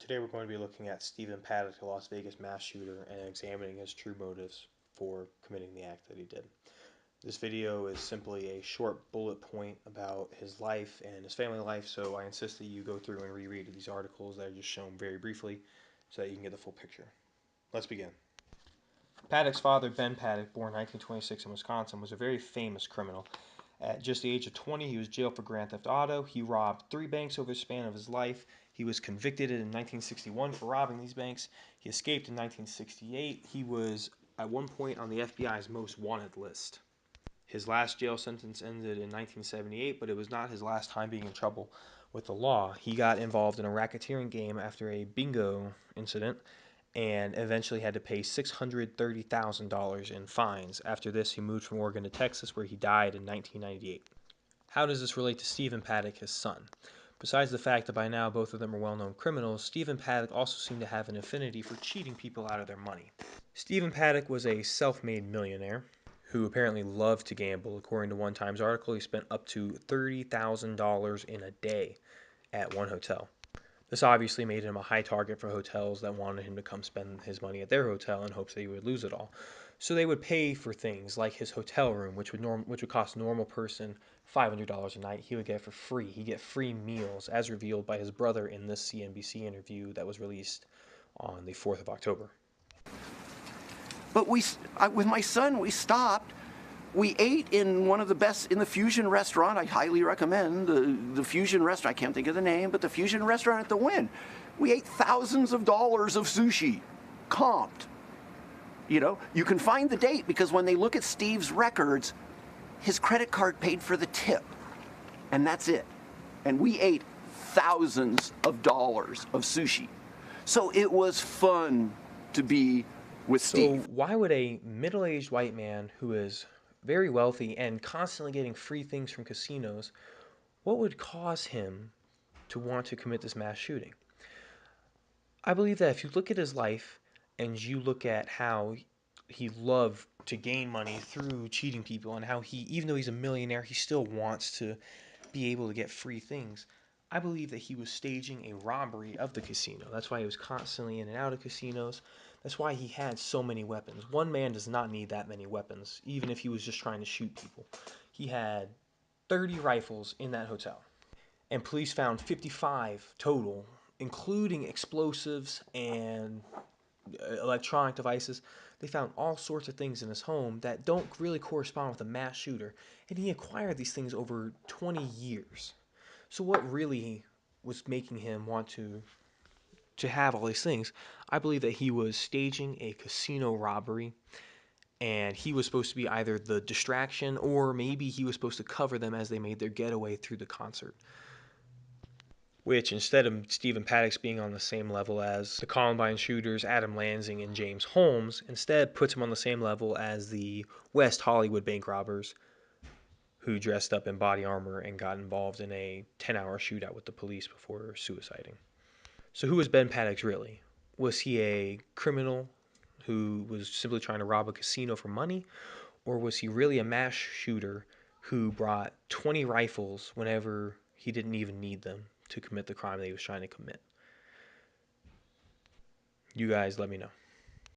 Today we're going to be looking at Stephen Paddock, the Las Vegas mass shooter, and examining his true motives for committing the act that he did. This video is simply a short bullet point about his life and his family life, so I insist that you go through and reread these articles that are just shown very briefly so that you can get the full picture. Let's begin. Paddock's father, Ben Paddock, born 1926 in Wisconsin, was a very famous criminal. At just the age of 20, he was jailed for grand theft auto. He robbed 3 banks over the span of his life. He was convicted in 1961 for robbing these banks. He escaped in 1968. He was, at one point, on the FBI's most wanted list. His last jail sentence ended in 1978, but it was not his last time being in trouble with the law. He got involved in a racketeering game after a bingo incident and eventually had to pay $630,000 in fines. After this, he moved from Oregon to Texas, where he died in 1998. How does this relate to Stephen Paddock, his son? Besides the fact that by now both of them are well-known criminals, Stephen Paddock also seemed to have an affinity for cheating people out of their money. Stephen Paddock was a self-made millionaire who apparently loved to gamble. According to one Times article, he spent up to $30,000 in a day at one hotel. This obviously made him a high target for hotels that wanted him to come spend his money at their hotel in hopes that he would lose it all. So they would pay for things like his hotel room, which would cost a normal person $500 a night. He would get it for free. He'd get free meals, as revealed by his brother in this CNBC interview that was released on the 4th of October. But with my son, we stopped. We ate in one of the best, in the Fusion restaurant. I highly recommend the Fusion restaurant. I can't think of the name, but the Fusion restaurant at the Wynn. We ate thousands of dollars of sushi, comped. You know, you can find the date because when they look at Steve's records, his credit card paid for the tip, and that's it. And we ate thousands of dollars of sushi. So it was fun to be with Steve. So why would a middle-aged white man who is very wealthy and constantly getting free things from casinos, what would cause him to want to commit this mass shooting? I believe that if you look at his life and you look at how he loved to gain money through cheating people and how he, even though he's a millionaire, he still wants to be able to get free things. I believe that he was staging a robbery of the casino. That's why he was constantly in and out of casinos. That's why he had so many weapons. One man does not need that many weapons, even if he was just trying to shoot people. He had 30 rifles in that hotel, and police found 55 total, including explosives and electronic devices. They found all sorts of things in his home that don't really correspond with a mass shooter, and he acquired these things over 20 years. So what really was making him want to have all these things? I believe that he was staging a casino robbery, and he was supposed to be either the distraction or maybe he was supposed to cover them as they made their getaway through the concert. Which, instead of Stephen Paddock being on the same level as the Columbine shooters, Adam Lansing and James Holmes, instead puts him on the same level as the West Hollywood bank robbers who dressed up in body armor and got involved in a 10-hour shootout with the police before suiciding. So who was Ben Paddock really? Was he a criminal who was simply trying to rob a casino for money? Or was he really a mass shooter who brought 20 rifles whenever he didn't even need them to commit the crime that he was trying to commit? You guys let me know.